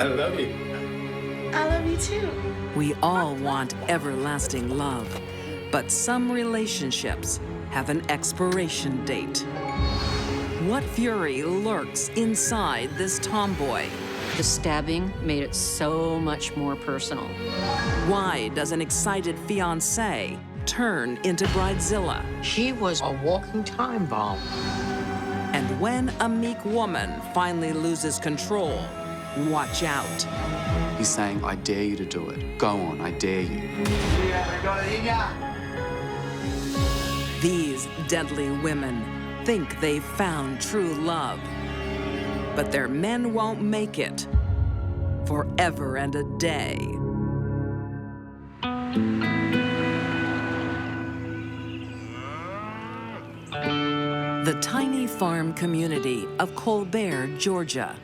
I love you. I love you too. We all want everlasting love, but some relationships have an expiration date. What fury lurks inside this tomboy? The stabbing made it so much more personal. Why does an excited fiancé turn into bridezilla? She was a walking time bomb. And when a meek woman finally loses control, watch out. He's saying, I dare you to do it. Go on, I dare you. These deadly women think they've found true love, but their men won't make it forever and a day. The tiny farm community of Colbert, Georgia.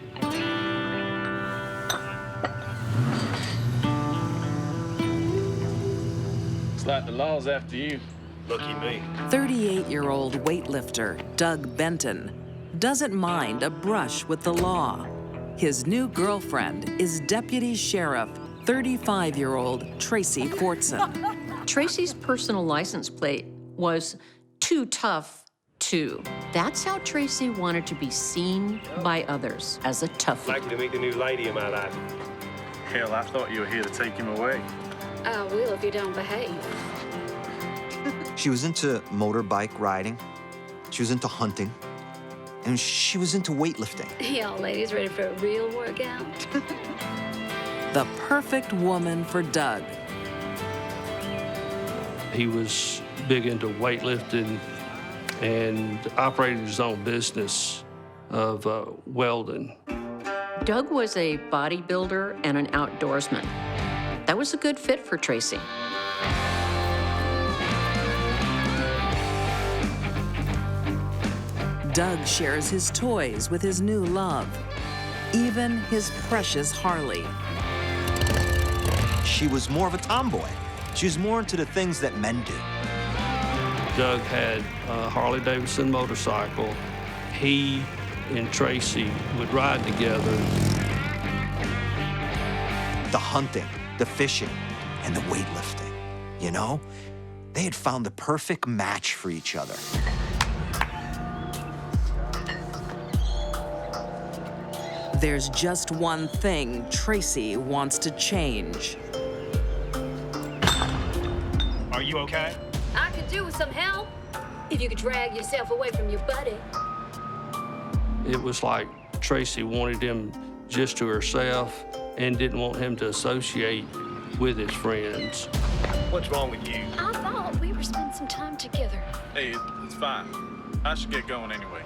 It's like the law's after you. Lucky me. 38-year-old weightlifter Doug Benton doesn't mind a brush with the law. His new girlfriend is Deputy Sheriff 35-year-old Tracy Forson. Tracy's personal license plate was too tough to. That's how Tracy wanted to be seen by others, as a toughie. Likely to meet the new lady in my life. Hell, I thought you were here to take him away. I will if you don't behave. She was into motorbike riding, she was into hunting, and she was into weightlifting. Y'all ladies ready for a real workout? The perfect woman for Doug. He was big into weightlifting and operated his own business of welding. Doug was a bodybuilder and an outdoorsman. That was a good fit for Tracy. Doug shares his toys with his new love, even his precious Harley. She was more of a tomboy. She was more into the things that men do. Doug had a Harley-Davidson motorcycle. He and Tracy would ride together. The hunting, the fishing, and the weightlifting. You know, they had found the perfect match for each other. There's just one thing Tracy wants to change. Are you okay? I could do with some help if you could drag yourself away from your buddy. It was like Tracy wanted him just to herself and didn't want him to associate with his friends. What's wrong with you? I thought we were spending some time together. Hey, it's fine. I should get going anyway.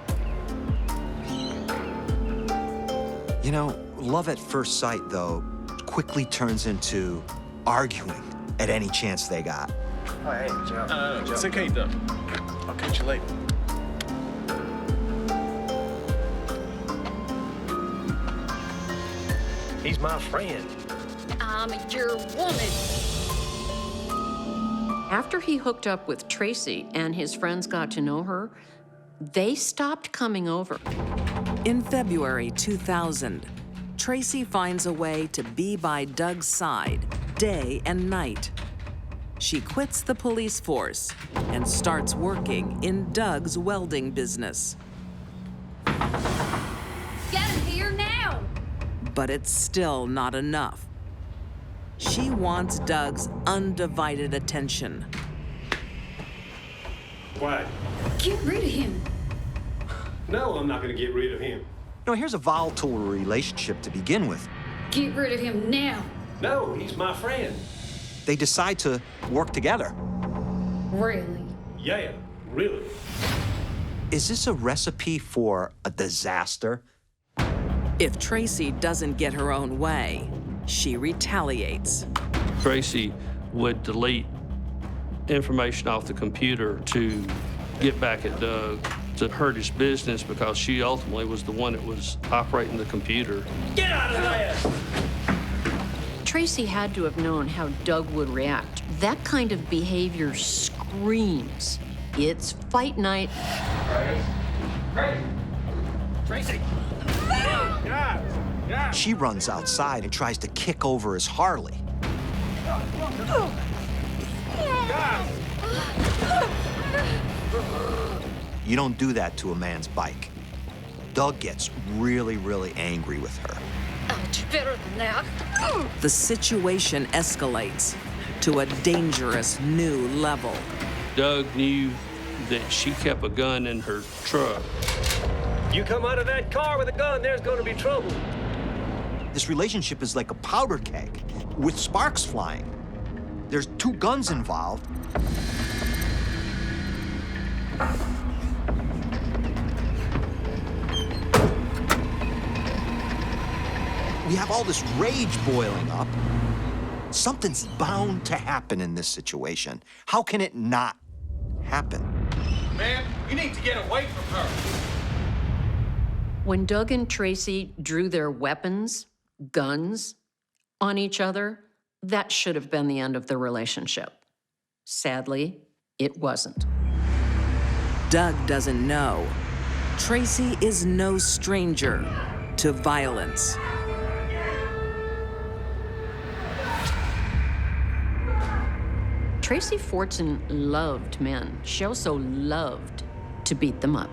You know, love at first sight, though, quickly turns into arguing at any chance they got. Oh, hey, Joe. It's okay, Doug. I'll catch you later. He's my friend. I'm your woman. After he hooked up with Tracy and his friends got to know her, they stopped coming over. In February 2000, Tracy finds a way to be by Doug's side day and night. She quits the police force and starts working in Doug's welding business. Get him here now. But it's still not enough. She wants Doug's undivided attention. What? Get rid of him. No, I'm not gonna get rid of him. You know, here's a volatile relationship to begin with. Get rid of him now. No, he's my friend. They decide to work together. Really? Yeah, really. Is this a recipe for a disaster? If Tracy doesn't get her own way, she retaliates. Tracy would delete information off the computer to get back at Doug, to hurt his business, because she ultimately was the one that was operating the computer. Get out of there! Tracy had to have known how Doug would react. That kind of behavior screams, it's fight night. Tracy! God! She runs outside and tries to kick over his Harley. You don't do that to a man's bike. Doug gets really, really angry with her. Ouch, better than that. The situation escalates to a dangerous new level. Doug knew that she kept a gun in her truck. You come out of that car with a gun, there's gonna be trouble. This relationship is like a powder keg with sparks flying. There's two guns involved. We have all this rage boiling up. Something's bound to happen in this situation. How can it not happen? Man, you need to get away from her. When Doug and Tracy drew their weapons, guns, on each other, that should have been the end of the relationship. Sadly, it wasn't. Doug doesn't know. Tracy is no stranger to violence. Tracy Forson loved men. She also loved to beat them up.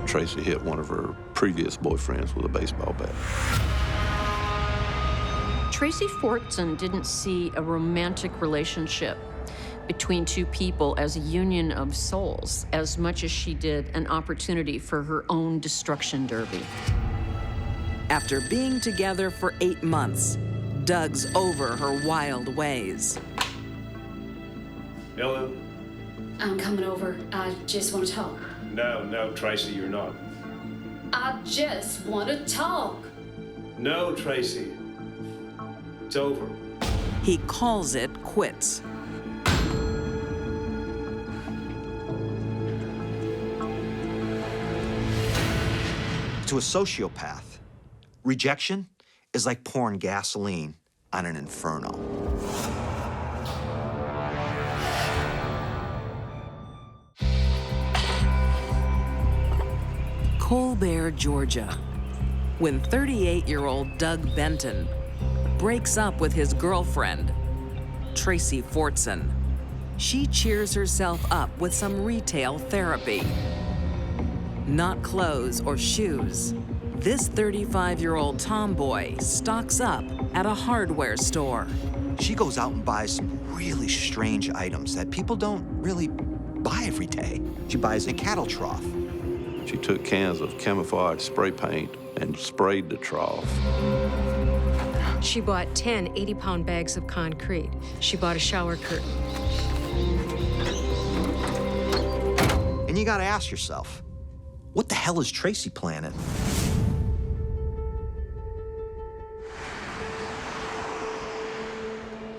Tracy hit one of her previous boyfriends with a baseball bat. Tracy Forson didn't see a romantic relationship between two people as a union of souls as much as she did an opportunity for her own destruction derby. After being together for 8 months, Doug's over her wild ways. Hello? I'm coming over. I just want to talk. No, Tracy, you're not. I just want to talk. No, Tracy. It's over. He calls it quits. To a sociopath, rejection is like pouring gasoline on an inferno. Colbert, Georgia, when 38-year-old Doug Benton breaks up with his girlfriend, Tracy Forson. She cheers herself up with some retail therapy. Not clothes or shoes. This 35-year-old tomboy stocks up at a hardware store. She goes out and buys some really strange items that people don't really buy every day. She buys a cattle trough. She took cans of camouflage spray paint and sprayed the trough. She bought 10 80-pound bags of concrete. She bought a shower curtain. And you gotta ask yourself, what the hell is Tracy planning?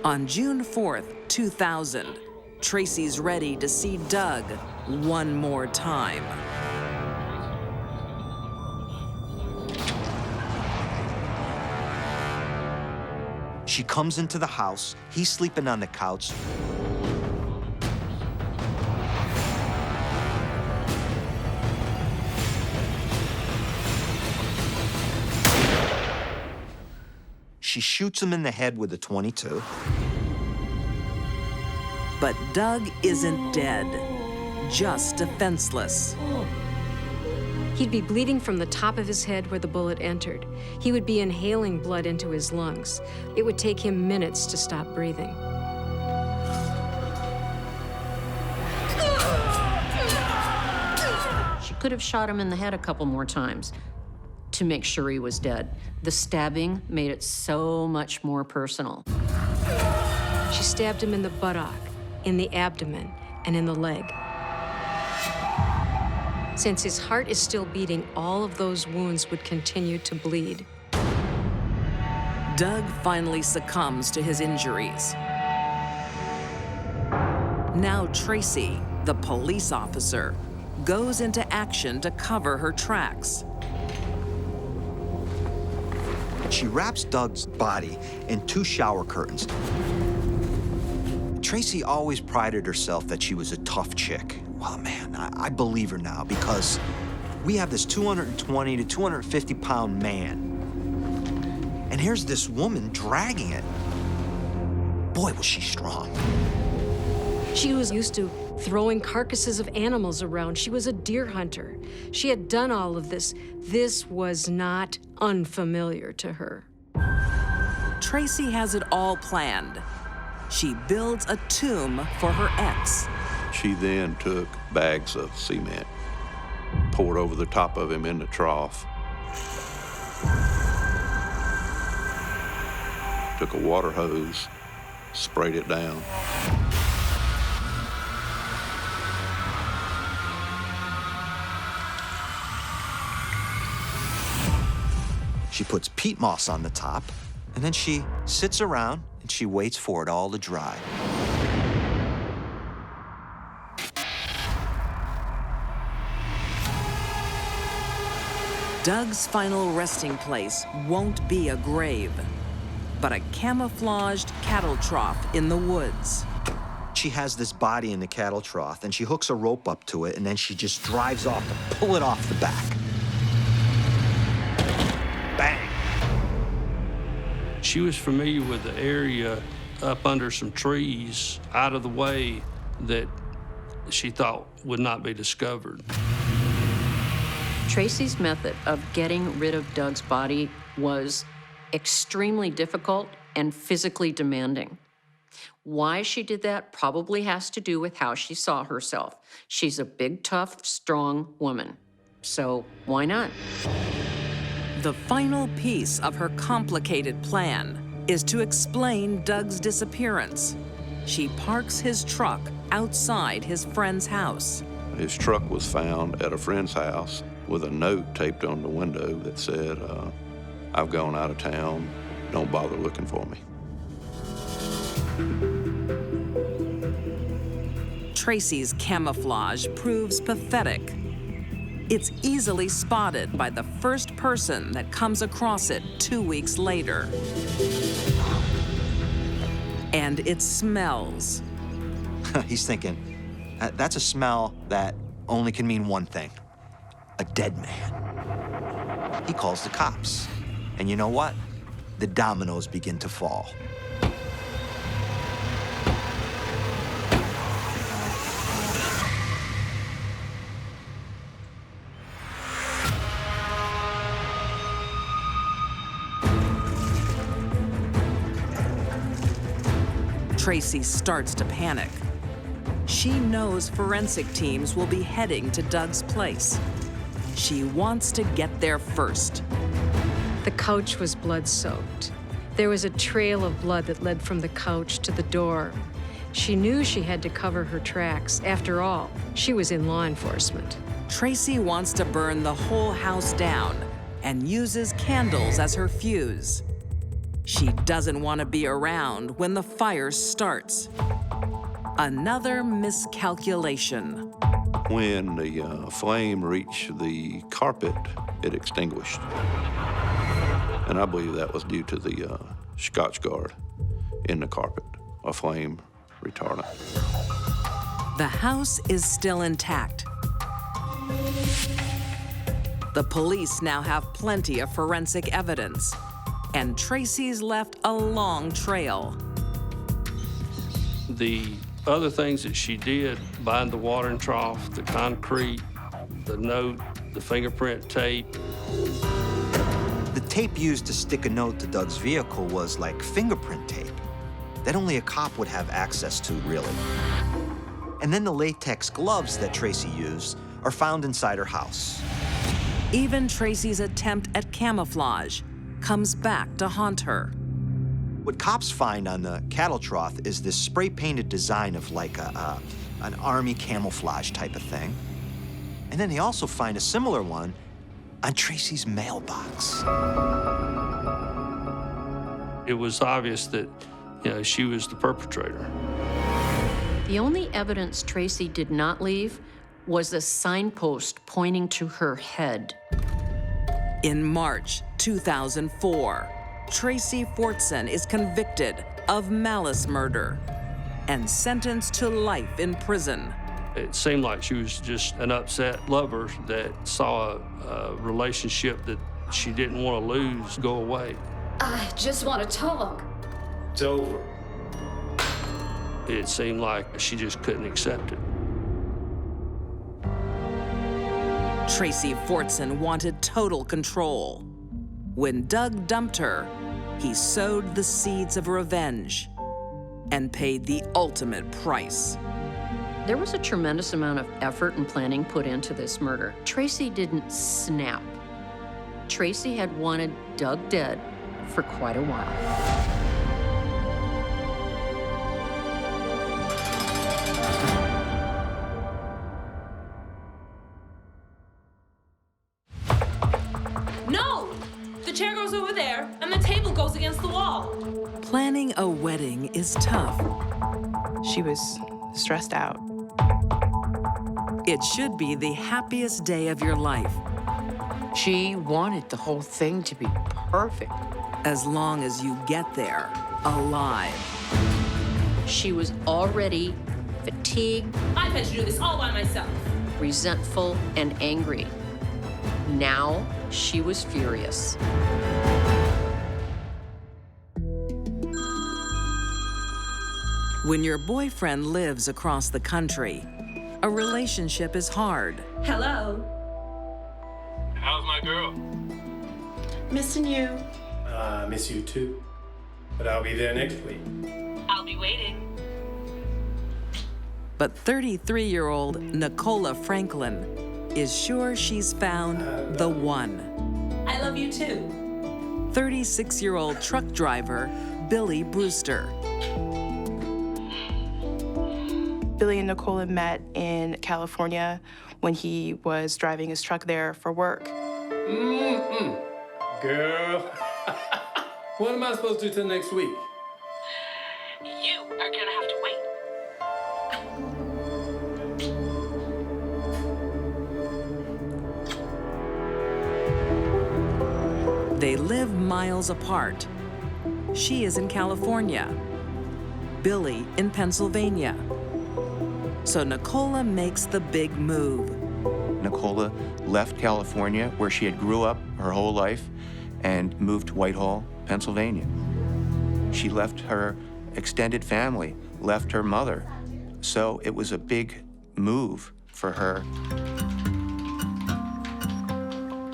On June 4th, 2000, Tracy's ready to see Doug one more time. She comes into the house, he's sleeping on the couch. She shoots him in the head with a .22. But Doug isn't dead, just defenseless. He'd be bleeding from the top of his head where the bullet entered. He would be inhaling blood into his lungs. It would take him minutes to stop breathing. She could have shot him in the head a couple more times to make sure he was dead. The stabbing made it so much more personal. She stabbed him in the buttock, in the abdomen, and in the leg. Since his heart is still beating, all of those wounds would continue to bleed. Doug finally succumbs to his injuries. Now Tracy, the police officer, goes into action to cover her tracks. She wraps Doug's body in 2 shower curtains. Tracy always prided herself that she was a tough chick. Well, man, I believe her now because we have this 220 to 250 pound man. And here's this woman dragging it. Boy, was she strong. She was used to throwing carcasses of animals around. She was a deer hunter. She had done all of this. This was not unfamiliar to her. Tracy has it all planned. She builds a tomb for her ex. She then took bags of cement, poured over the top of him in the trough, took a water hose, sprayed it down. She puts peat moss on the top, and then she sits around and she waits for it all to dry. Doug's final resting place won't be a grave, but a camouflaged cattle trough in the woods. She has this body in the cattle trough, and she hooks a rope up to it, and then she just drives off to pull it off the back. Bang! She was familiar with the area up under some trees out of the way that she thought would not be discovered. Tracy's method of getting rid of Doug's body was extremely difficult and physically demanding. Why she did that probably has to do with how she saw herself. She's a big, tough, strong woman. So why not? The final piece of her complicated plan is to explain Doug's disappearance. She parks his truck outside his friend's house. His truck was found at a friend's house with a note taped on the window that said, I've gone out of town, don't bother looking for me. Tracy's camouflage proves pathetic. It's easily spotted by the first person that comes across it 2 weeks later. And it smells. He's thinking, that's a smell that only can mean one thing: a dead man. He calls the cops. And you know what? The dominoes begin to fall. Tracy starts to panic. She knows forensic teams will be heading to Doug's place. She wants to get there first. The couch was blood-soaked. There was a trail of blood that led from the couch to the door. She knew she had to cover her tracks. After all, she was in law enforcement. Tracy wants to burn the whole house down and uses candles as her fuse. She doesn't want to be around when the fire starts. Another miscalculation. When the flame reached the carpet, it extinguished. And I believe that was due to the Scotch Guard in the carpet, a flame retardant. The house is still intact. The police now have plenty of forensic evidence, and Tracy's left a long trail. The other things that she did, buying the watering trough, the concrete, the note, the fingerprint tape. The tape used to stick a note to Doug's vehicle was like fingerprint tape that only a cop would have access to, really. And then the latex gloves that Tracy used are found inside her house. Even Tracy's attempt at camouflage comes back to haunt her. What cops find on the cattle trough is this spray-painted design of like an army camouflage type of thing. And then they also find a similar one on Tracy's mailbox. It was obvious that, she was the perpetrator. The only evidence Tracy did not leave was a signpost pointing to her head. In March 2004, Tracy Forson is convicted of malice murder and sentenced to life in prison. It seemed like she was just an upset lover that saw a relationship that she didn't want to lose go away. I just want to talk. It's over. It seemed like she just couldn't accept it. Tracy Forson wanted total control. When Doug dumped her, he sowed the seeds of revenge and paid the ultimate price. There was a tremendous amount of effort and planning put into this murder. Tracy didn't snap. Tracy had wanted Doug dead for quite a while. No! The chair goes over there, and the table goes against the wall. Planning a wedding is tough. She was stressed out. It should be the happiest day of your life, She wanted the whole thing to be perfect. as long as you get there alive. She was already fatigued, I've had to do this all by myself. resentful, and angry. Now she was furious. When your boyfriend lives across the country, a relationship is hard. Hello. How's my girl? Missing you. I miss you too. But I'll be there next week. I'll be waiting. But 33-year-old Nola Franklin is sure she's found the one. I love you too. 36-year-old truck driver Billy Brewster. Billy and Nola met in California when he was driving his truck there for work. Girl. What am I supposed to do till next week? You are gonna have to wait. They live miles apart. She is in California, Billy in Pennsylvania. So Nola makes the big move. Nola left California, where she had grew up her whole life, and moved to Whitehall, Pennsylvania. She left her extended family, left her mother. So it was a big move for her.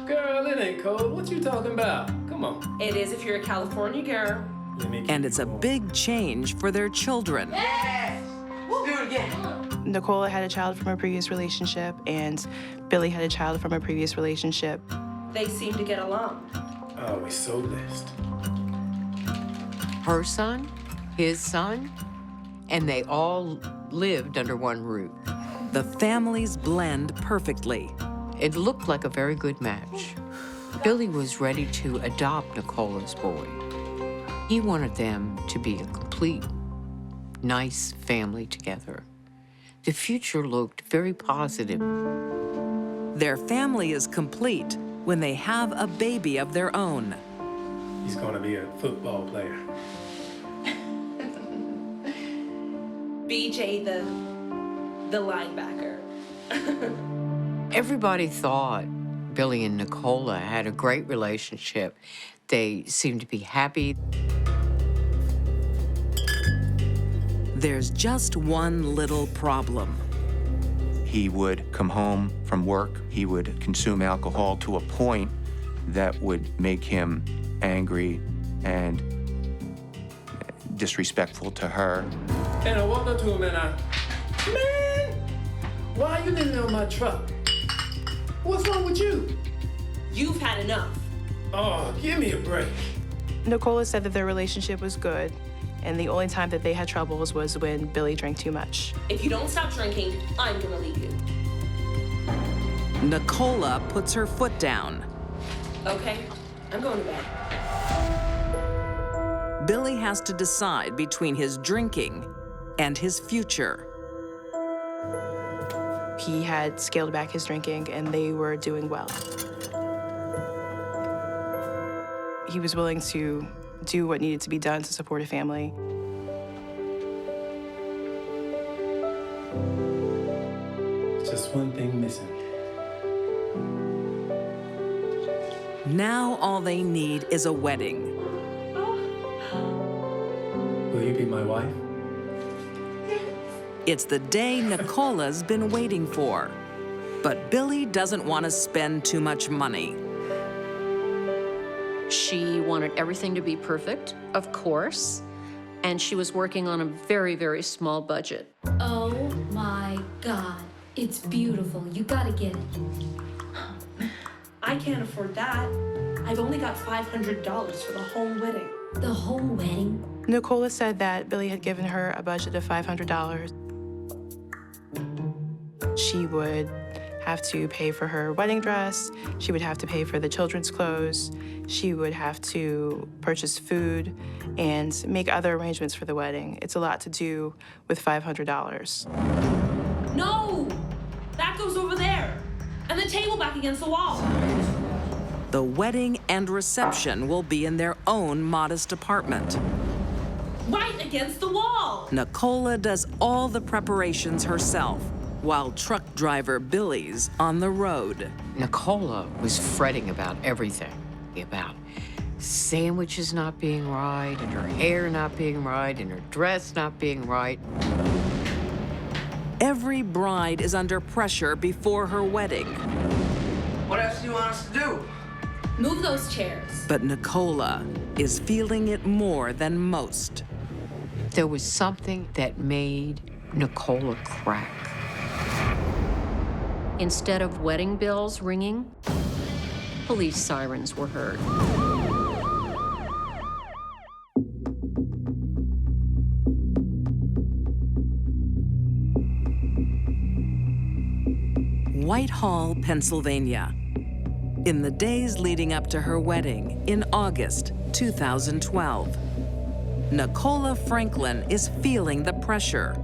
Girl, it ain't cold. What you talking about? Come on. It is if you're a California girl. And it's a big change for their children. Nola had a child from her previous relationship, and Billy had a child from her previous relationship. They seem to get along. Oh, we're so blessed. Her son, his son, and they all lived under one roof. The families blend perfectly. It looked like a very good match. Billy was ready to adopt Nola's boy. He wanted them to be a complete, nice family together. The future looked very positive. Their family is complete when they have a baby of their own. He's gonna be a football player. BJ the linebacker. Everybody thought Billy and Nola had a great relationship. They seemed to be happy. There's just one little problem. He would come home from work, he would consume alcohol to a point that would make him angry and disrespectful to her. And I walked up to him and man, why you living on my truck? What's wrong with you? You've had enough. Oh, give me a break. Nola said that their relationship was good, and the only time that they had troubles was when Billy drank too much. If you don't stop drinking, I'm gonna leave you. Nola puts her foot down. Okay, I'm going to bed. Billy has to decide between his drinking and his future. He had scaled back his drinking, and they were doing well. He was willing to do what needed to be done to support a family. one thing missing. Now all they need is a wedding. Will you be my wife? It's the day Nicola's been waiting for. But Billy doesn't want to spend too much money. She wanted everything to be perfect, of course, and she was working on a very, very small budget. Oh my God, it's beautiful. You gotta get it. I can't afford that. I've only got $500 for the whole wedding. The whole wedding? Nicola said that Billy had given her a budget of $500. She would have to pay for her wedding dress. She would have to pay for the children's clothes. She would have to purchase food and make other arrangements for the wedding. It's a lot to do with $500. No! That goes over there. And the table back against the wall. The wedding and reception will be in their own modest apartment. Right against the wall! Nicola does all the preparations herself, while truck driver Billy's on the road. Nicola was fretting about everything, about sandwiches not being right, and her hair not being right, and her dress not being right. Every bride is under pressure before her wedding. What else do you want us to do? Move those chairs. But Nicola is feeling it more than most. There was something that made Nicola crack. Instead of wedding bells ringing, police sirens were heard. Whitehall, Pennsylvania. In the days leading up to her wedding in August 2012, Nola Franklin is feeling the pressure.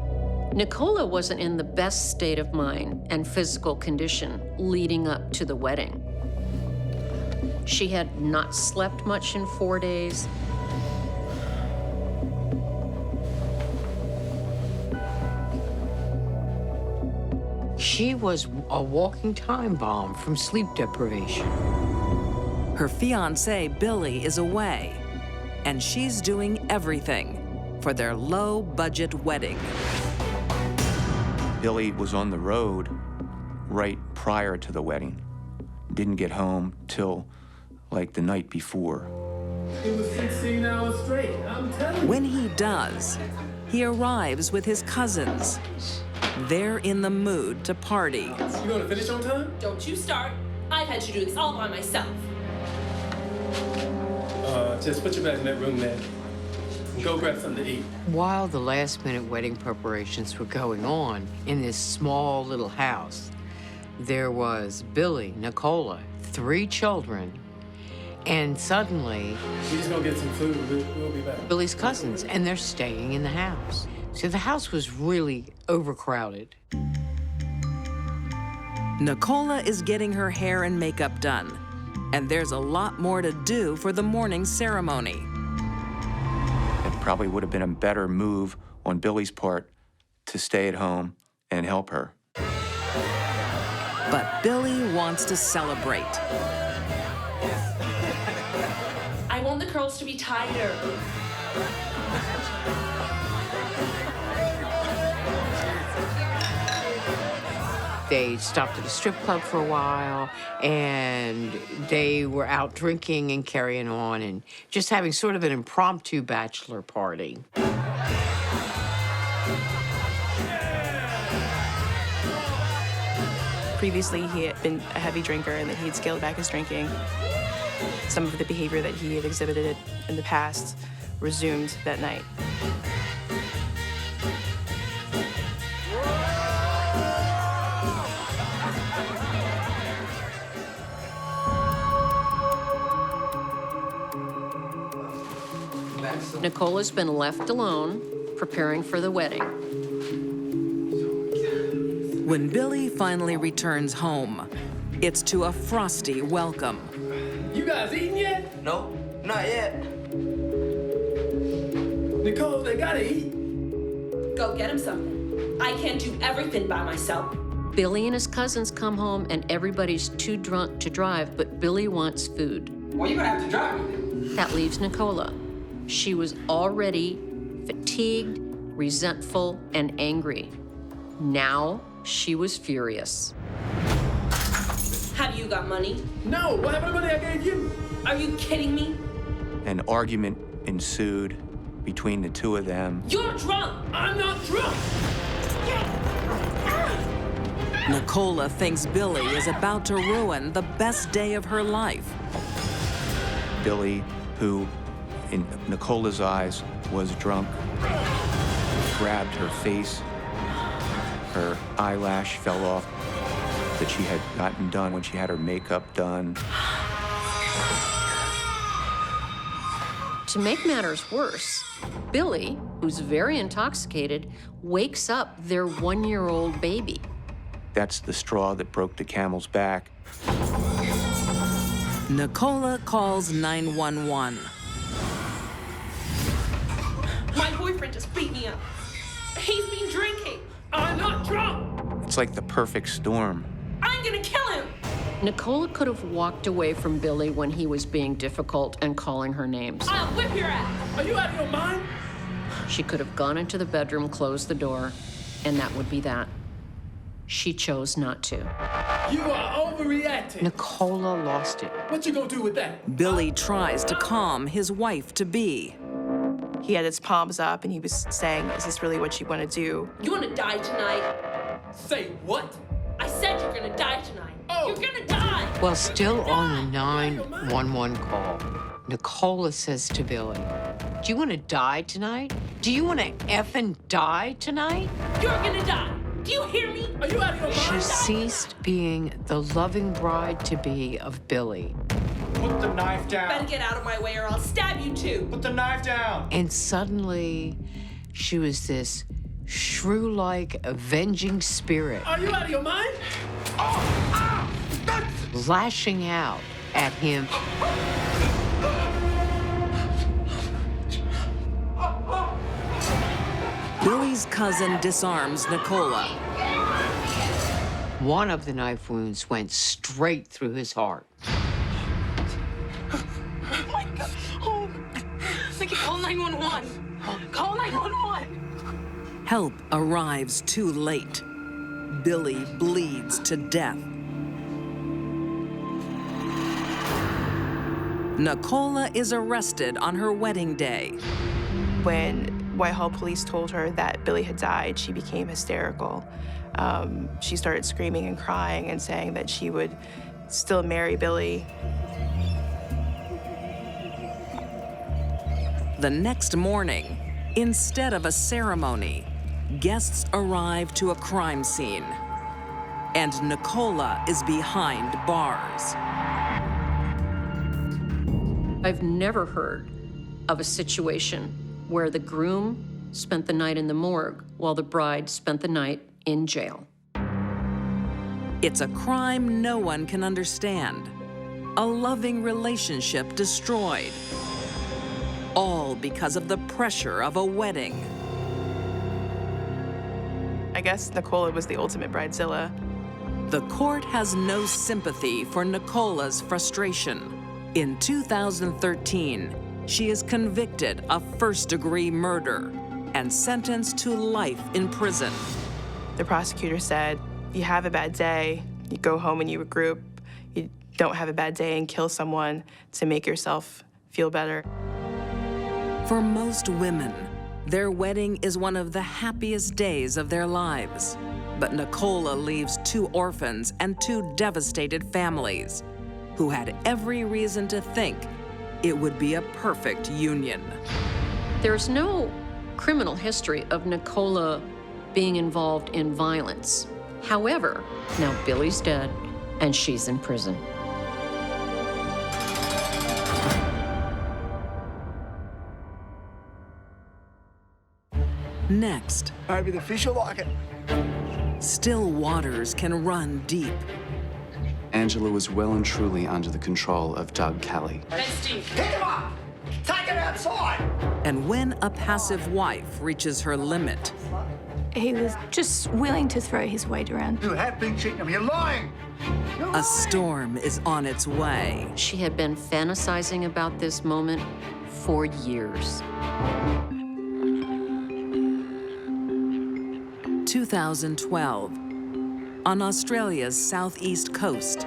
Nicola wasn't in the best state of mind and physical condition leading up to the wedding. She had not slept much in 4 days. She was a walking time bomb from sleep deprivation. Her fiancé, Billy, is away, and she's doing everything for their low-budget wedding. Billy was on the road right prior to the wedding. Didn't get home till like the night before. It was 16 hours straight, I'm telling you. When he does, he arrives with his cousins. They're in the mood to party. You gonna finish on time? Don't you start. I've had to do this all by myself. Just put your bags in that room there. And go grab something to eat. While the last-minute wedding preparations were going on in this small little house, there was Billy, Nicola, 3 children, and suddenly... We're just gonna get some food. We'll be back. Billy's cousins, and they're staying in the house. So the house was really overcrowded. Nicola is getting her hair and makeup done, and there's a lot more to do for the morning ceremony. It probably would have been a better move on Billy's part to stay at home and help her. But Billy wants to celebrate. I want the curls to be tighter. They stopped at a strip club for a while, and they were out drinking and carrying on and just having sort of an impromptu bachelor party. Previously, he had been a heavy drinker and that he had scaled back his drinking. Some of the behavior that he had exhibited in the past resumed that night. Nicola's been left alone, preparing for the wedding. When Billy finally returns home, it's to a frosty welcome. You guys eating yet? No, not yet. Nicole, they gotta eat. Go get him something. I can't do everything by myself. Billy and his cousins come home and everybody's too drunk to drive, but Billy wants food. Well, you're gonna have to drive me. That leaves Nicola. She was already fatigued, resentful, and angry. Now she was furious. Have you got money? No, what happened to the money I gave you? Are you kidding me? An argument ensued between the two of them. You're drunk! I'm not drunk! Nicola thinks Billy is about to ruin the best day of her life. Billy, who in Nicola's eyes was drunk, grabbed her face. Her eyelash fell off that she had gotten done when she had her makeup done. To make matters worse, Billy, who's very intoxicated, wakes up their 1-year-old baby. That's the straw that broke the camel's back. Nicola calls 911. My boyfriend just beat me up. He's been drinking. I'm not drunk! It's like the perfect storm. I'm gonna kill him! Nicola could have walked away from Billy when he was being difficult and calling her names. I'll whip your ass! Are you out of your mind? She could have gone into the bedroom, closed the door, and that would be that. She chose not to. You are overreacting. Nicola lost it. What you gonna do with that? Billy tries to calm his wife-to-be. He had his palms up and he was saying, is this really what you want to do? You wanna die tonight? Say what? I said you're gonna die tonight. Oh. You're gonna die! Well, still on the 911 call, Nicola says to Billy, do you want to die tonight? Do you want to effing die tonight? You're gonna die! Do you hear me? Are you out of your mind? She ceased being the loving bride-to-be of Billy. Put the knife down. Better get out of my way or I'll stab you too. Put the knife down. And suddenly, she was this shrew-like avenging spirit Are you out of your mind? lashing out at him. Billy's cousin disarms Nicola. One of the knife wounds went straight through his heart. Oh my God. Oh. Nikki, call 911. Call 911. Help arrives too late. Billy bleeds to death. Nicola is arrested on her wedding day. When Whitehall police told her that Billy had died, she became hysterical. She started screaming and crying and saying that she would still marry Billy. The next morning, instead of a ceremony, guests arrive to a crime scene. And Nicola is behind bars. I've never heard of a situation where the groom spent the night in the morgue while the bride spent the night in jail. It's a crime no one can understand. A loving relationship destroyed. All because of the pressure of a wedding. I guess Nicola was the ultimate bridezilla. The court has no sympathy for Nicola's frustration. In 2013, she is convicted of first-degree murder and sentenced to life in prison. The prosecutor said, you have a bad day, you go home and you regroup. You don't have a bad day and kill someone to make yourself feel better. For most women, their wedding is one of the happiest days of their lives. But Nicola leaves 2 orphans and 2 devastated families who had every reason to think it would be a perfect union. There's no criminal history of Nicola being involved in violence. However, now Billy's dead and she's in prison. Next, Maybe the fish will like it. still waters can run deep. Angela was well and truly under the control of Doug Kelly. Hey, Steve. Pick him up. Take him outside. And when a passive wife reaches her limit, He was just willing to throw his weight around. You have been cheating him. You're lying. A storm is on its way. She had been fantasizing about this moment for years. 2012. On Australia's southeast coast,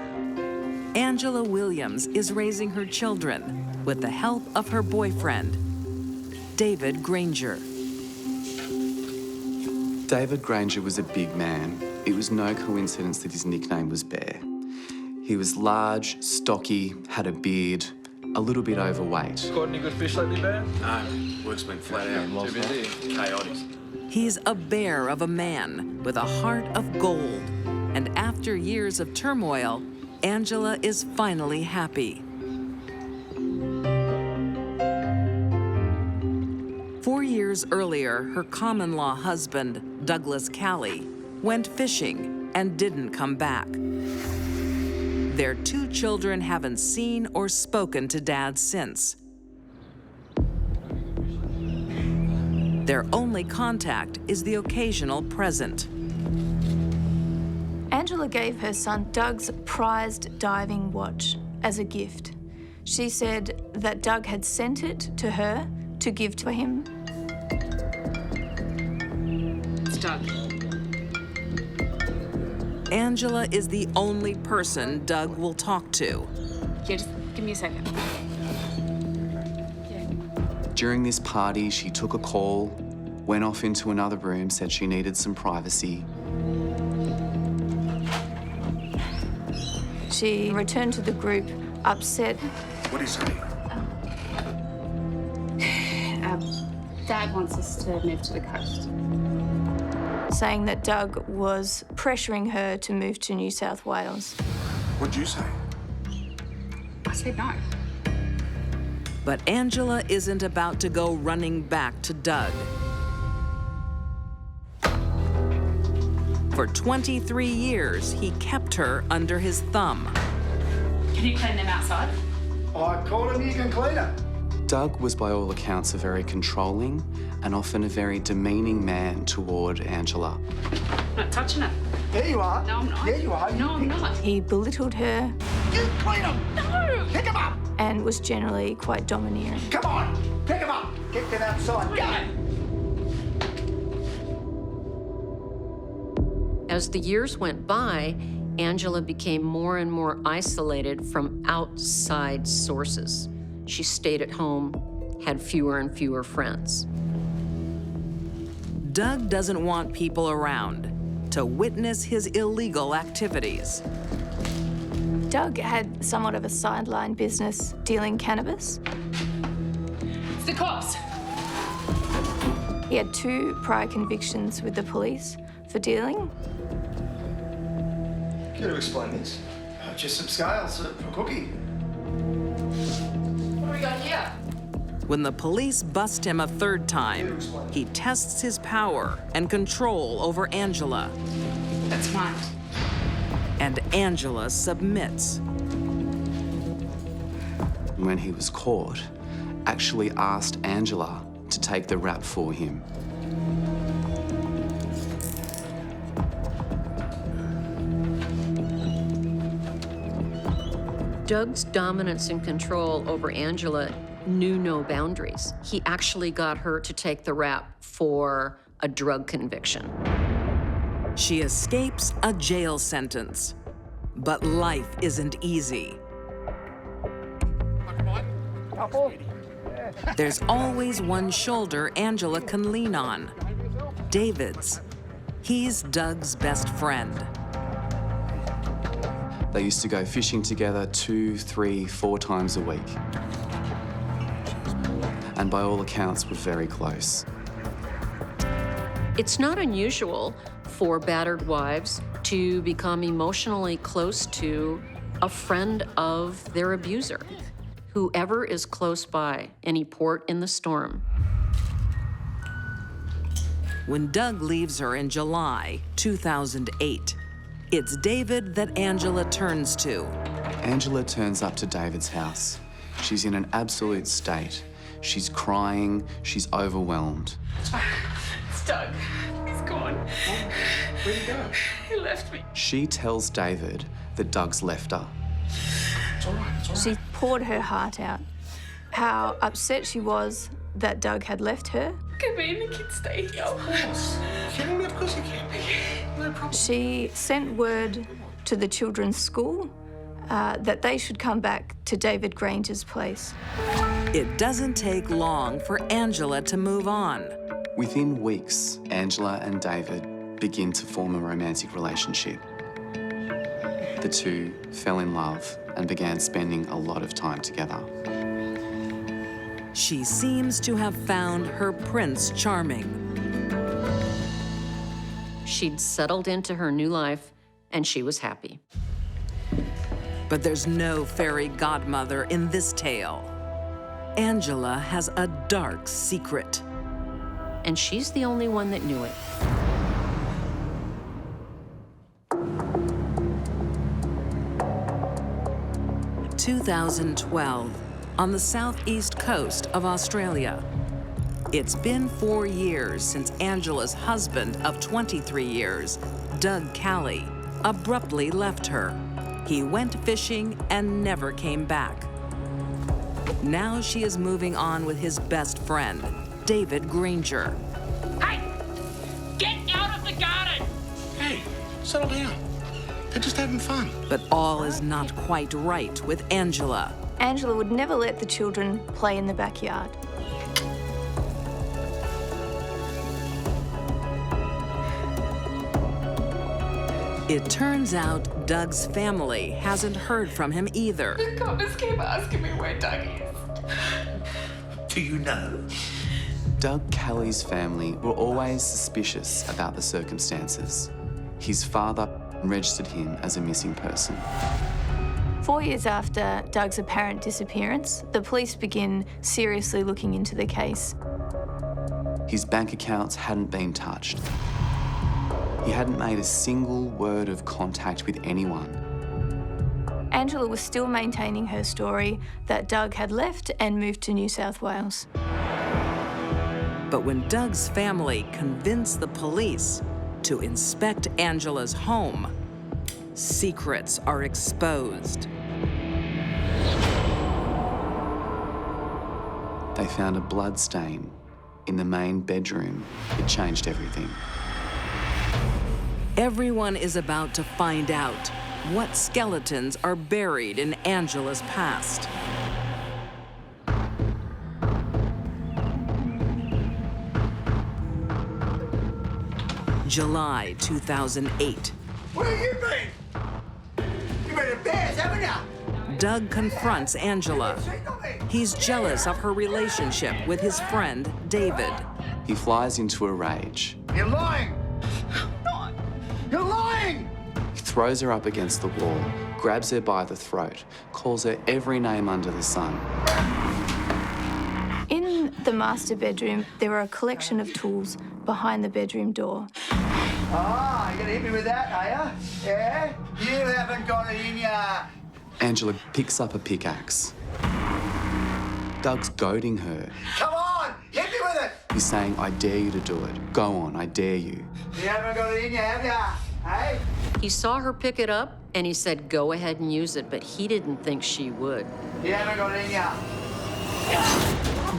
Angela Williams is raising her children with the help of her boyfriend, David Granger. David Granger was a big man. It was no coincidence that his nickname was Bear. He was large, stocky, had a beard, a little bit overweight. Caught any good fish lately, Bear? No, work's been flat out. Too busy. Chaotic. He's a bear of a man with a heart of gold. And after years of turmoil, Angela is finally happy. 4 years earlier, her common-law husband, Douglas Calley, went fishing and didn't come back. Their 2 children haven't seen or spoken to Dad since. Their only contact is the occasional present. Angela gave her son Doug's prized diving watch as a gift. She said that Doug had sent it to her to give to him. It's Doug. Angela is the only person Doug will talk to. Yeah, just give me a second. During this party, she took a call, went off into another room, said she needed some privacy. She returned to the group upset. What is it? Dad wants us to move to the coast. Saying that Doug was pressuring her to move to New South Wales. What'd you say? I said no. But Angela isn't about to go running back to Doug. For 23 years, he kept her under his thumb. Can you clean them outside? I called him, you can clean it. Doug was, by all accounts, a very controlling and often a very demeaning man toward Angela. I'm not touching it. There you are. No, I'm not. There you are. No, I'm not. He belittled her. You clean him. No! Pick him up. And was generally quite domineering. Come on. Pick him up. Get them outside. Go. As the years went by, Angela became more and more isolated from outside sources. She stayed at home, had fewer and fewer friends. Doug doesn't want people around to witness his illegal activities. Doug had somewhat of a sideline business dealing cannabis. It's the cops. He had 2 prior convictions with the police for dealing. Can you explain this? Just some scales for a cookie. What do we got here? When the police bust him a 3rd time, he tests his power and control over Angela. That's mine. And Angela submits. When he was caught, actually asked Angela to take the rap for him. Doug's dominance and control over Angela knew no boundaries. He actually got her to take the rap for a drug conviction. She escapes a jail sentence, but life isn't easy. There's always one shoulder Angela can lean on, David's. He's Doug's best friend. They used to go fishing together 2, 3, 4 times a week. And by all accounts, were very close. It's not unusual for battered wives to become emotionally close to a friend of their abuser, whoever is close by, any port in the storm. When Doug leaves her in July 2008, it's David that Angela turns to. Angela turns up to David's house. She's in an absolute state. She's crying, she's overwhelmed. It's Doug. He's gone. gone. Where'd he go? He left me. She tells David that Doug's left her. It's all right, it's all right. She poured her heart out. How upset she was that Doug had left her. Can me and the kids stay here? Of course. Of course you can. No problem. She sent word to the children's school that they should come back to David Granger's place. It doesn't take long for Angela to move on. Within weeks, Angela and David begin to form a romantic relationship. The two fell in love and began spending a lot of time together. She seems to have found her Prince Charming. She'd settled into her new life, and she was happy. But there's no fairy godmother in this tale. Angela has a dark secret. And she's the only one that knew it. In 2012, on the southeast coast of Australia. It's been 4 years since Angela's husband of 23 years, Doug Calley, abruptly left her. He went fishing and never came back. Now she is moving on with his best friend, David Granger. Hey! Get out of the garden! Hey, settle down. They're just having fun. But all is not quite right with Angela. Angela would never let the children play in the backyard. It turns out Doug's family hasn't heard from him either. The cops keep asking me where Doug is. Do you know? Doug Calley's family were always suspicious about the circumstances. His father registered him as a missing person. 4 years after Doug's apparent disappearance, the police begin seriously looking into the case. His bank accounts hadn't been touched. He hadn't made a single word of contact with anyone. Angela was still maintaining her story that Doug had left and moved to New South Wales. But when Doug's family convinced the police to inspect Angela's home, secrets are exposed. They found a blood stain in the main bedroom. It changed everything. Everyone is about to find out what skeletons are buried in Angela's past. July 2008. Where you been? You been in Bears, haven't you? Doug confronts Angela. He's jealous of her relationship with his friend, David. He flies into a rage. You're lying! You're lying! He throws her up against the wall, grabs her by the throat, calls her every name under the sun. In the master bedroom, there are a collection of tools behind the bedroom door. Ah, you're gonna hit me with that, are you? Yeah? You haven't got it in ya. Angela picks up a pickaxe. Doug's goading her. Come on, hit me with it! He's saying, I dare you to do it. Go on, I dare you. You haven't got it in ya, have ya? Hey? He saw her pick it up, and he said, go ahead and use it, but he didn't think she would. You haven't got it in ya.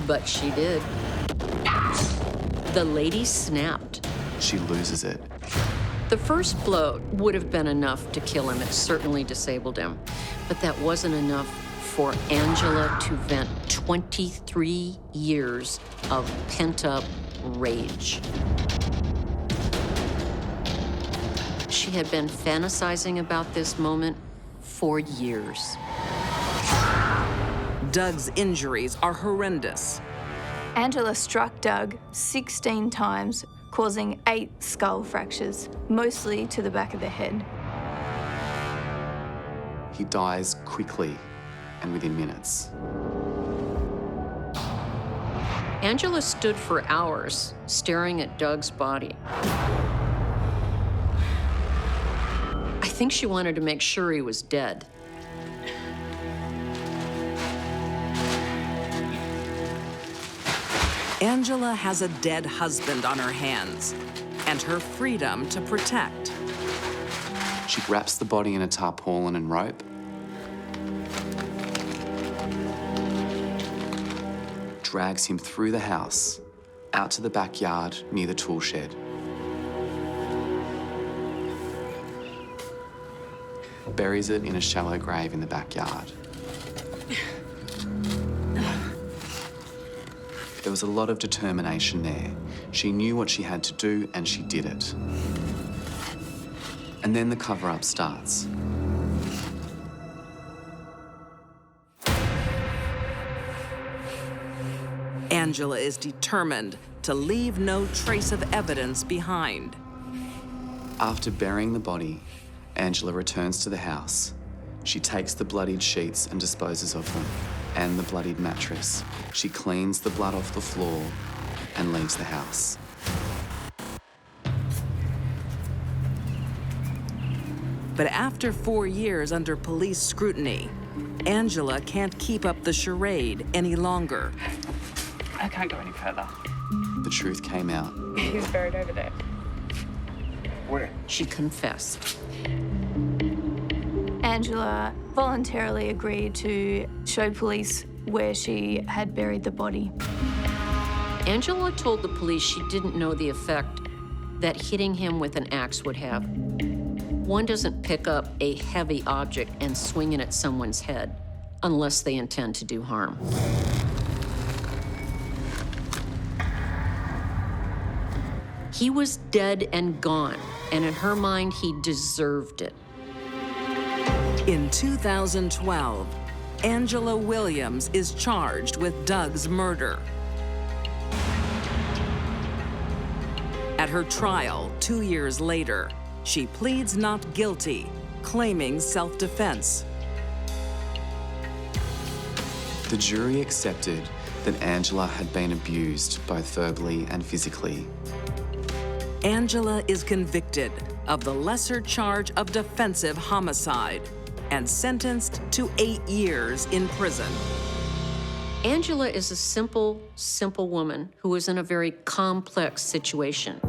But she did. The lady snapped. She loses it. The first blow would have been enough to kill him. It certainly disabled him. But that wasn't enough for Angela to vent 23 years of pent-up rage. She had been fantasizing about this moment for years. Doug's injuries are horrendous. Angela struck Doug 16 times, causing 8 skull fractures, mostly to the back of the head. He dies quickly and within minutes. Angela stood for hours staring at Doug's body. I think she wanted to make sure he was dead. Angela has a dead husband on her hands. and her freedom to protect. She wraps the body in a tarpaulin and rope, drags him through the house, out to the backyard near the tool shed. Buries it in a shallow grave in the backyard. There was a lot of determination there. She knew what she had to do and she did it. And then the cover-up starts. Angela is determined to leave no trace of evidence behind. After burying the body, Angela returns to the house. She takes the bloodied sheets and disposes of them, and the bloodied mattress. She cleans the blood off the floor and leaves the house. But after 4 years under police scrutiny, Angela can't keep up the charade any longer. I can't go any further. The truth came out. He's buried over there. Where? She confessed. Angela voluntarily agreed to show police where she had buried the body. Angela told the police she didn't know the effect that hitting him with an axe would have. One doesn't pick up a heavy object and swing it at someone's head unless they intend to do harm. He was dead and gone, and in her mind, he deserved it. In 2012, Angela Williams is charged with Doug's murder. At her trial 2 years later, she pleads not guilty, claiming self-defense. The jury accepted that Angela had been abused both verbally and physically. Angela is convicted of the lesser charge of defensive homicide and sentenced to 8 years in prison. Angela is a simple woman who was in a very complex situation.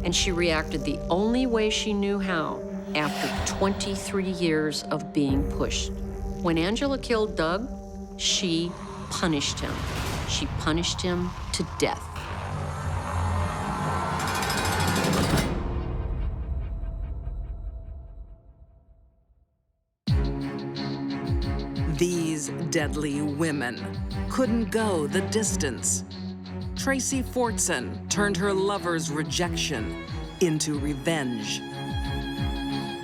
And she reacted the only way she knew how after 23 years of being pushed. When Angela killed Doug, she punished him. She punished him to death. These deadly women couldn't go the distance. Tracy Forson turned her lover's rejection into revenge.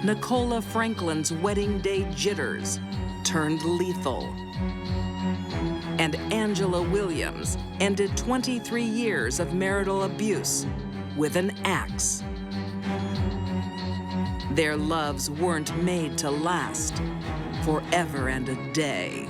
Nola Franklin's wedding day jitters turned lethal. And Angela Williams ended 23 years of marital abuse with an axe. Their loves weren't made to last forever and a day.